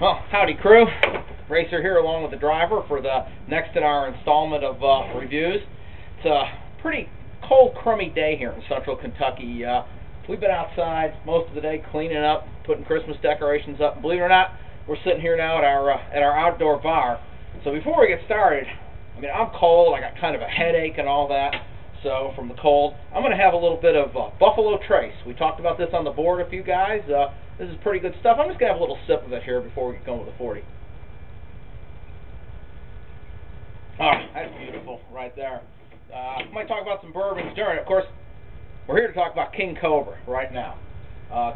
Well, howdy crew. Racer here along with the driver for the next in our installment of reviews. It's a pretty cold, crummy day here in central Kentucky. We've been outside most of the day cleaning up, putting Christmas decorations up. And believe it or not, we're sitting here now at our outdoor bar. So before we get started, I mean, I'm cold. I got kind of a headache and all that. So from the cold, I'm going to have a little bit of Buffalo Trace. We talked about this on the board with you guys. This is pretty good stuff. I'm just going to have a little sip of it here before we get going with the 40. Oh, that's beautiful right there. I might talk about some bourbons during it. Of course, we're here to talk about King Cobra right now.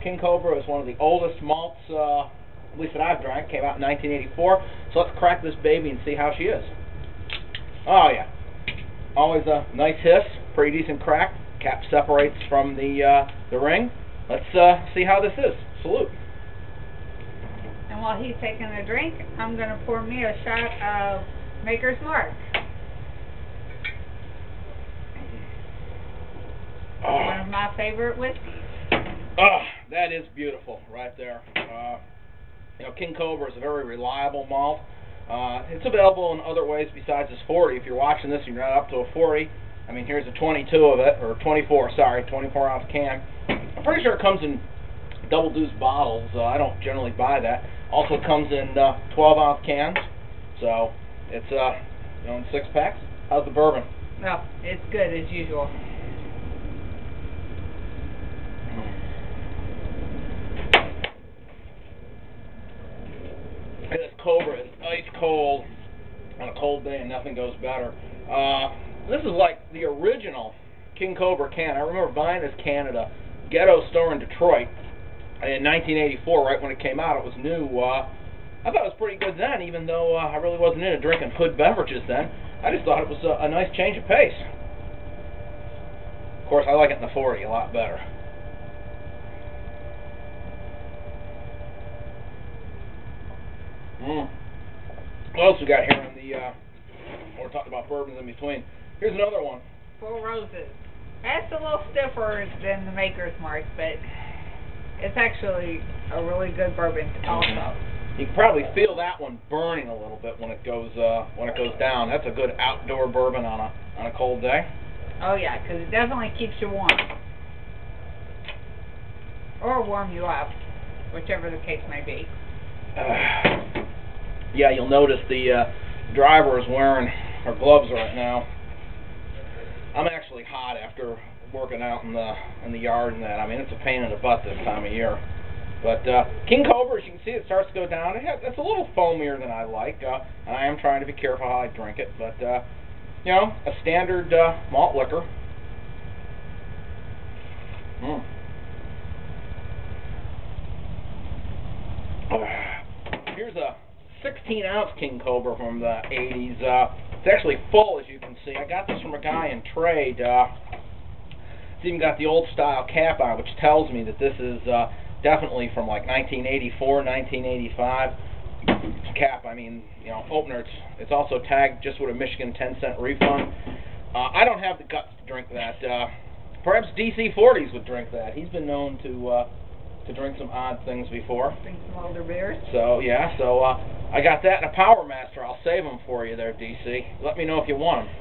King Cobra is one of the oldest malts, at least that I've drank. Came out in 1984. So let's crack this baby and see how she is. Oh, yeah. Always a nice hiss. Pretty decent crack. Cap separates from the ring. Let's see how this is. Salute. And while he's taking a drink, I'm going to pour me a shot of Maker's Mark. Oh. One of my favorite whiskeys. Oh, that is beautiful right there. You know, King Cobra is a very reliable malt. It's available in other ways besides this 40. If you're watching this and you're not up to a 40, I mean, here's a 22 of it, or 24, sorry, 24-ounce can. I'm pretty sure it comes in double deuce bottles. I don't generally buy that. Also comes in 12-ounce cans, so it's you know, in 6-packs. How's the bourbon? No, it's good as usual. This Cobra is ice cold on a cold day, and nothing goes better. This is like the original King Cobra can. I remember buying this can at a ghetto store in Detroit in 1984, right when it came out. It was new. I thought it was pretty good then, even though I really wasn't into drinking hood beverages then. I just thought it was a nice change of pace. Of course, I like it in the 40 a lot better. What else we got here on the, we're talking about bourbons in between. Here's another one. Four Roses. That's a little stiffer than the Maker's Mark, but it's actually a really good bourbon also. You can probably feel that one burning a little bit when it goes down. That's a good outdoor bourbon on a cold day. Oh yeah, because it definitely keeps you warm. Or warm you up, whichever the case may be. Yeah, you'll notice the driver is wearing her gloves right now. I'm actually hot after working out in the yard and that. I mean, it's a pain in the butt this time of year. But King Cobra, as you can see, it starts to go down. It's a little foamier than I like, and I am trying to be careful how I drink it. But you know, a standard malt liquor. Here's a 16-ounce King Cobra from the 80s. It's actually full, as you can see. I got this from a guy in trade. It's even got the old-style cap on it, which tells me that this is definitely from like 1984, 1985. Cap, I mean, you know, opener. It's also tagged just with a Michigan 10-cent refund. I don't have the guts to drink that. Perhaps DC 40s would drink that. He's been known to drink some odd things before. Drink some older beers. So, yeah, I got that and a Power Master. I'll save them for you there, DC. Let me know if you want them.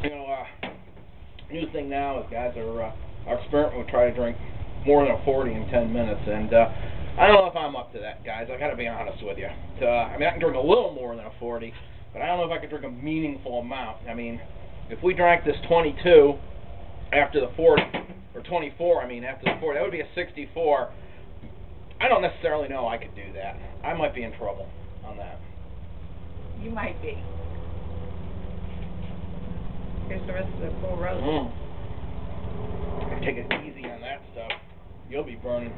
You know, new thing now is guys are our experiment would try to drink more than a 40 in 10 minutes, and I don't know if I'm up to that, guys. I got to be honest with you. I mean, I can drink a little more than a 40, but I don't know if I can drink a meaningful amount. I mean, if we drank this 22 after the 40, or 24, I mean, after the 40, that would be a 64. I don't necessarily know I could do that. I might be in trouble on that. You might be. Here's the rest of the Four Roses. Take it easy on that stuff. You'll be burning.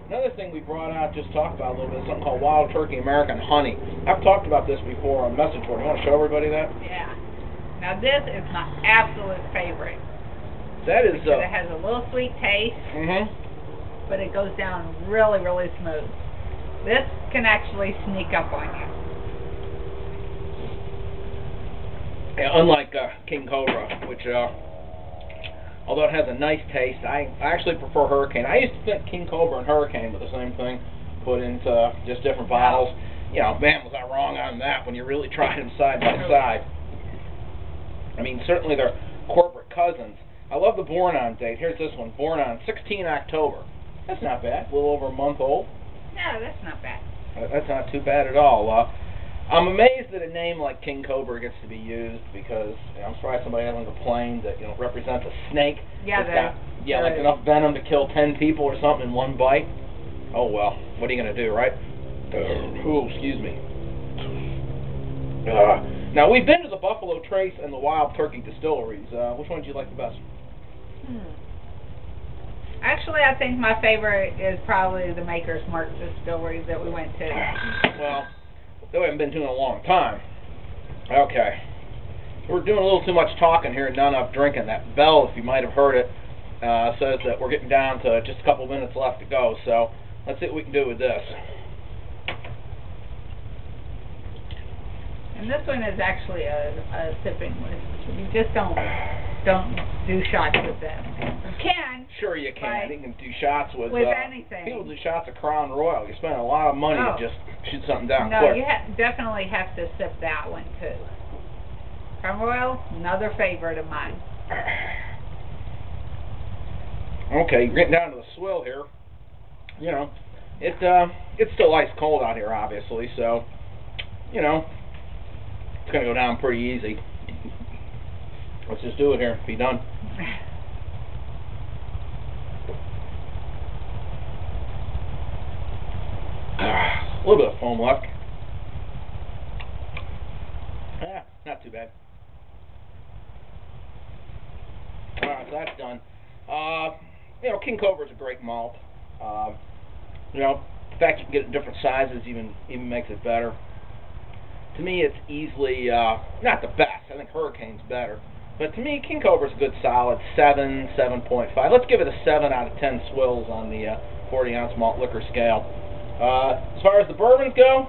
Another thing we brought out, just talked about a little bit, is something called Wild Turkey American Honey. I've talked about this before on message board. You want to show everybody that? Yeah. Now this is my absolute favorite. That is. Because it has a little sweet taste, but it goes down really, really smooth. This can actually sneak up on you. Yeah, unlike King Cobra, which although it has a nice taste. I actually prefer Hurricane. I used to think King Cobra and Hurricane were the same thing, put into just different bottles. You know, man, was I wrong on that when you really tried them side by side. I mean, certainly they're corporate cousins. I love the born on date. Here's this one, born on 16 October. That's not bad, a little over a month old. No, that's not bad. That's not too bad at all. I'm amazed that a name like King Cobra gets to be used because I'm surprised somebody hasn't complained that it represents a snake. Yeah, like enough venom to kill 10 people or something in one bite. Oh well, what are you gonna do, right? Oh, excuse me. Now we've been to the Buffalo Trace and the Wild Turkey distilleries. Which one do you like the best? Actually, I think my favorite is probably the Maker's Mark distillery that we went to. Well, we haven't been to in a long time. Okay. We're doing a little too much talking here and not enough drinking. That bell, if you might have heard it, says that we're getting down to just a couple minutes left to go. So let's see what we can do with this. And this one is actually a sipping whiskey. You just don't do shots with them. You can. Sure you can. You can do shots with anything. People do shots of Crown Royal. You spend a lot of money to just shoot something down quick. No, you definitely have to sip that one too. Crown Royal, another favorite of mine. Okay, you're getting down to the swill here. You know, it's still ice cold out here, obviously, so you know it's gonna go down pretty easy. Let's just do it here. Be done. A little bit of foam left. Not too bad. Alright, so that's done. King Cobra is a great malt. The fact you can get it in different sizes even makes it better. To me, it's easily not the best. I think Hurricane's better. But to me, King Cobra's a good solid 7, 7.5. Let's give it a 7 out of 10 swills on the 40-ounce malt liquor scale. As far as the bourbons go,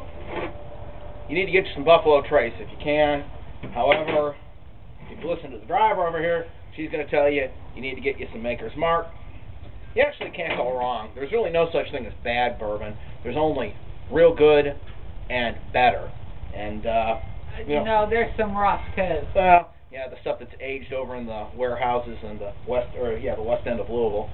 you need to get you some Buffalo Trace if you can. However, if you listen to the driver over here, she's going to tell you you need to get you some Maker's Mark. You actually can't go wrong. There's really no such thing as bad bourbon. There's only real good and better. And there's some rough too. Well, yeah, the stuff that's aged over in the warehouses in the west end of Louisville,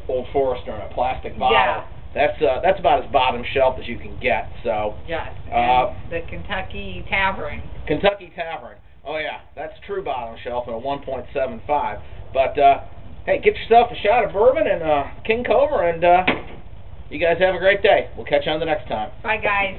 Old Forester in a plastic bottle. Yeah. That's about as bottom shelf as you can get. So. Yes. And the Kentucky Tavern. Kentucky Tavern. Oh yeah, that's true bottom shelf at a 1.75. But hey, get yourself a shot of bourbon and King Cobra, and you guys have a great day. We'll catch you on the next time. Bye, guys.